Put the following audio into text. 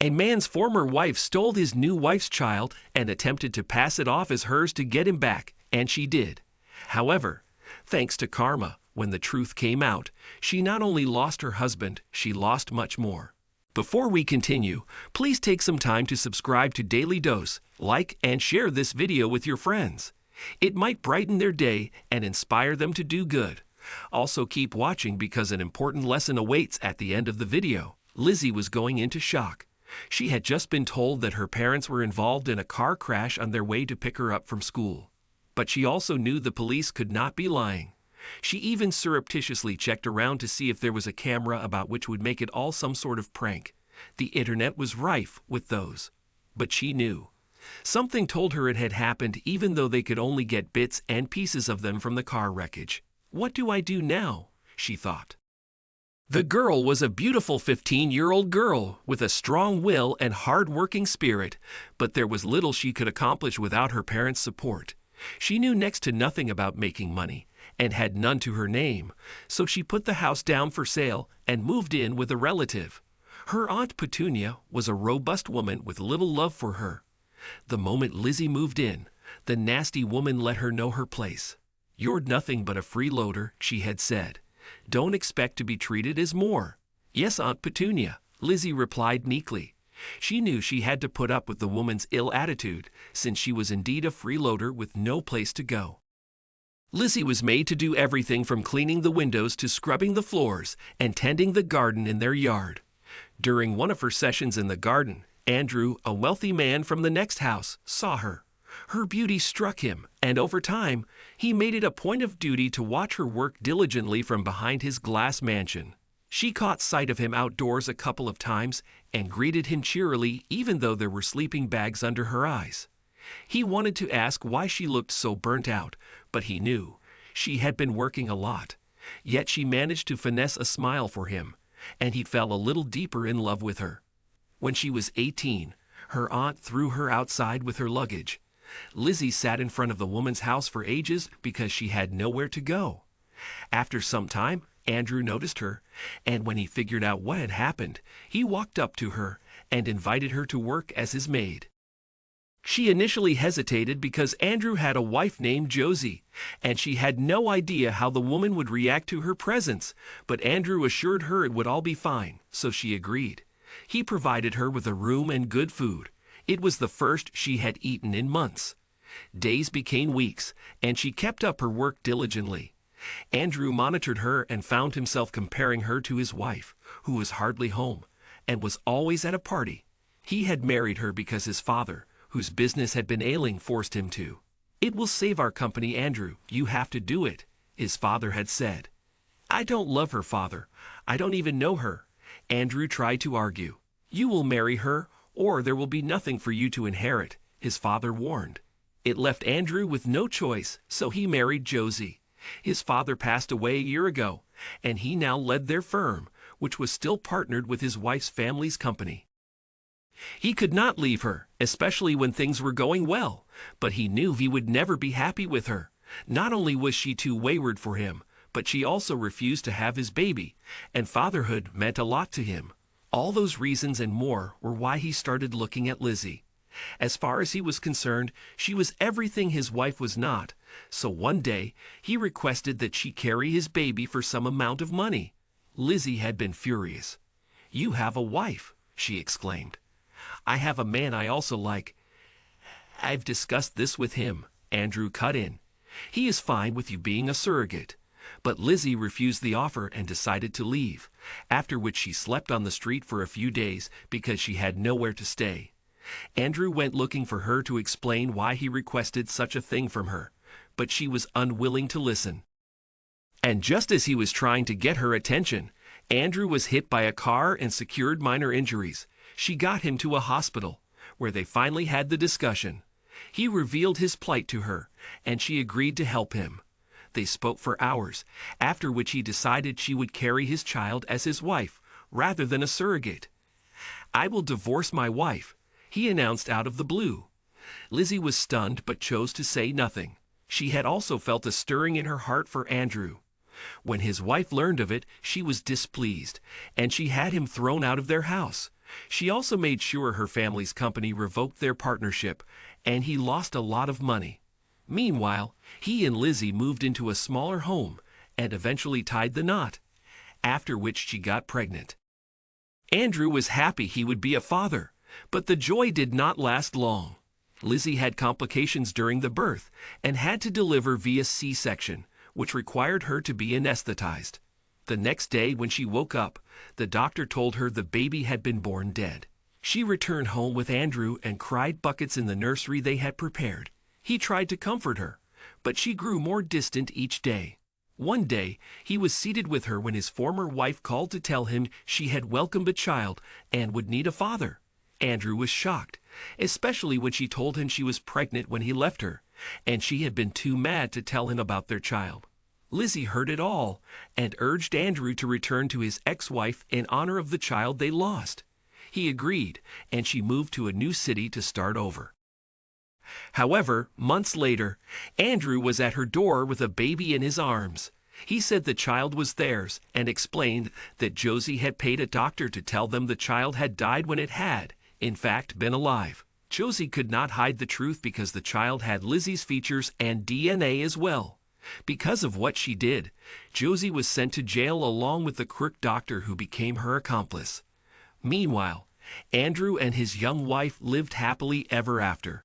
A man's former wife stole his new wife's child and attempted to pass it off as hers to get him back, and she did. However, thanks to karma, when the truth came out, she not only lost her husband, she lost much more. Before we continue, please take some time to subscribe to Dailydose, like and share this video with your friends. It might brighten their day and inspire them to do good. Also keep watching because an important lesson awaits at the end of the video. Lizzie was going into shock. She had just been told that her parents were involved in a car crash on their way to pick her up from school. But she also knew the police could not be lying. She even surreptitiously checked around to see if there was a camera about which would make it all some sort of prank. The internet was rife with those. But she knew. Something told her it had happened even though they could only get bits and pieces of them from the car wreckage. What do I do now? She thought. The girl was a beautiful 15-year-old girl with a strong will and hard-working spirit, but there was little she could accomplish without her parents' support. She knew next to nothing about making money and had none to her name, so she put the house down for sale and moved in with a relative. Her Aunt Petunia was a robust woman with little love for her. The moment Lizzie moved in, the nasty woman let her know her place. "You're nothing but a freeloader," she had said. "Don't expect to be treated as more." "Yes, Aunt Petunia," Lizzie replied meekly. She knew she had to put up with the woman's ill attitude, since she was indeed a freeloader with no place to go. Lizzie was made to do everything from cleaning the windows to scrubbing the floors and tending the garden in their yard. During one of her sessions in the garden, Andrew, a wealthy man from the next house, saw her. Her beauty struck him, and over time, he made it a point of duty to watch her work diligently from behind his glass mansion. She caught sight of him outdoors a couple of times and greeted him cheerily even though there were sleeping bags under her eyes. He wanted to ask why she looked so burnt out, but he knew. She had been working a lot. Yet she managed to finesse a smile for him, and he fell a little deeper in love with her. When she was 18, her aunt threw her outside with her luggage. Lizzie sat in front of the woman's house for ages because she had nowhere to go. After some time, Andrew noticed her, and when he figured out what had happened, he walked up to her and invited her to work as his maid. She initially hesitated because Andrew had a wife named Josie, and she had no idea how the woman would react to her presence, but Andrew assured her it would all be fine, so she agreed. He provided her with a room and good food. It was the first she had eaten in months. Days became weeks, and she kept up her work diligently. Andrew monitored her and found himself comparing her to his wife, who was hardly home, and was always at a party. He had married her because his father, whose business had been ailing, forced him to. "It will save our company, Andrew. You have to do it," his father had said. "I don't love her, father. I don't even know her," Andrew tried to argue. "You will marry her, or there will be nothing for you to inherit," his father warned. It left Andrew with no choice, so he married Josie. His father passed away a year ago, and he now led their firm, which was still partnered with his wife's family's company. He could not leave her, especially when things were going well, but he knew he would never be happy with her. Not only was she too wayward for him, but she also refused to have his baby, and fatherhood meant a lot to him. All those reasons and more were why he started looking at Lizzie. As far as he was concerned, she was everything his wife was not, so one day he requested that she carry his baby for some amount of money. Lizzie had been furious. "You have a wife," she exclaimed. "I have a man I also like." "I've discussed this with him," Andrew cut in. "He is fine with you being a surrogate." But Lizzie refused the offer and decided to leave, after which she slept on the street for a few days because she had nowhere to stay. Andrew went looking for her to explain why he requested such a thing from her, but she was unwilling to listen. And just as he was trying to get her attention, Andrew was hit by a car and secured minor injuries. She got him to a hospital, where they finally had the discussion. He revealed his plight to her, and she agreed to help him. They spoke for hours, after which he decided she would carry his child as his wife, rather than a surrogate. "I will divorce my wife," he announced out of the blue. Lizzie was stunned but chose to say nothing. She had also felt a stirring in her heart for Andrew. When his wife learned of it, she was displeased, and she had him thrown out of their house. She also made sure her family's company revoked their partnership, and he lost a lot of money. Meanwhile, he and Lizzie moved into a smaller home and eventually tied the knot, after which she got pregnant. Andrew was happy he would be a father, but the joy did not last long. Lizzie had complications during the birth and had to deliver via C-section, which required her to be anesthetized. The next day when she woke up, the doctor told her the baby had been born dead. She returned home with Andrew and cried buckets in the nursery they had prepared. He tried to comfort her, but she grew more distant each day. One day, he was seated with her when his former wife called to tell him she had welcomed a child and would need a father. Andrew was shocked, especially when she told him she was pregnant when he left her, and she had been too mad to tell him about their child. Lizzie heard it all and urged Andrew to return to his ex-wife in honor of the child they lost. He agreed, and she moved to a new city to start over. However, months later, Andrew was at her door with a baby in his arms. He said the child was theirs and explained that Josie had paid a doctor to tell them the child had died when it had, in fact, been alive. Josie could not hide the truth because the child had Lizzie's features and DNA as well. Because of what she did, Josie was sent to jail along with the crook doctor who became her accomplice. Meanwhile, Andrew and his young wife lived happily ever after.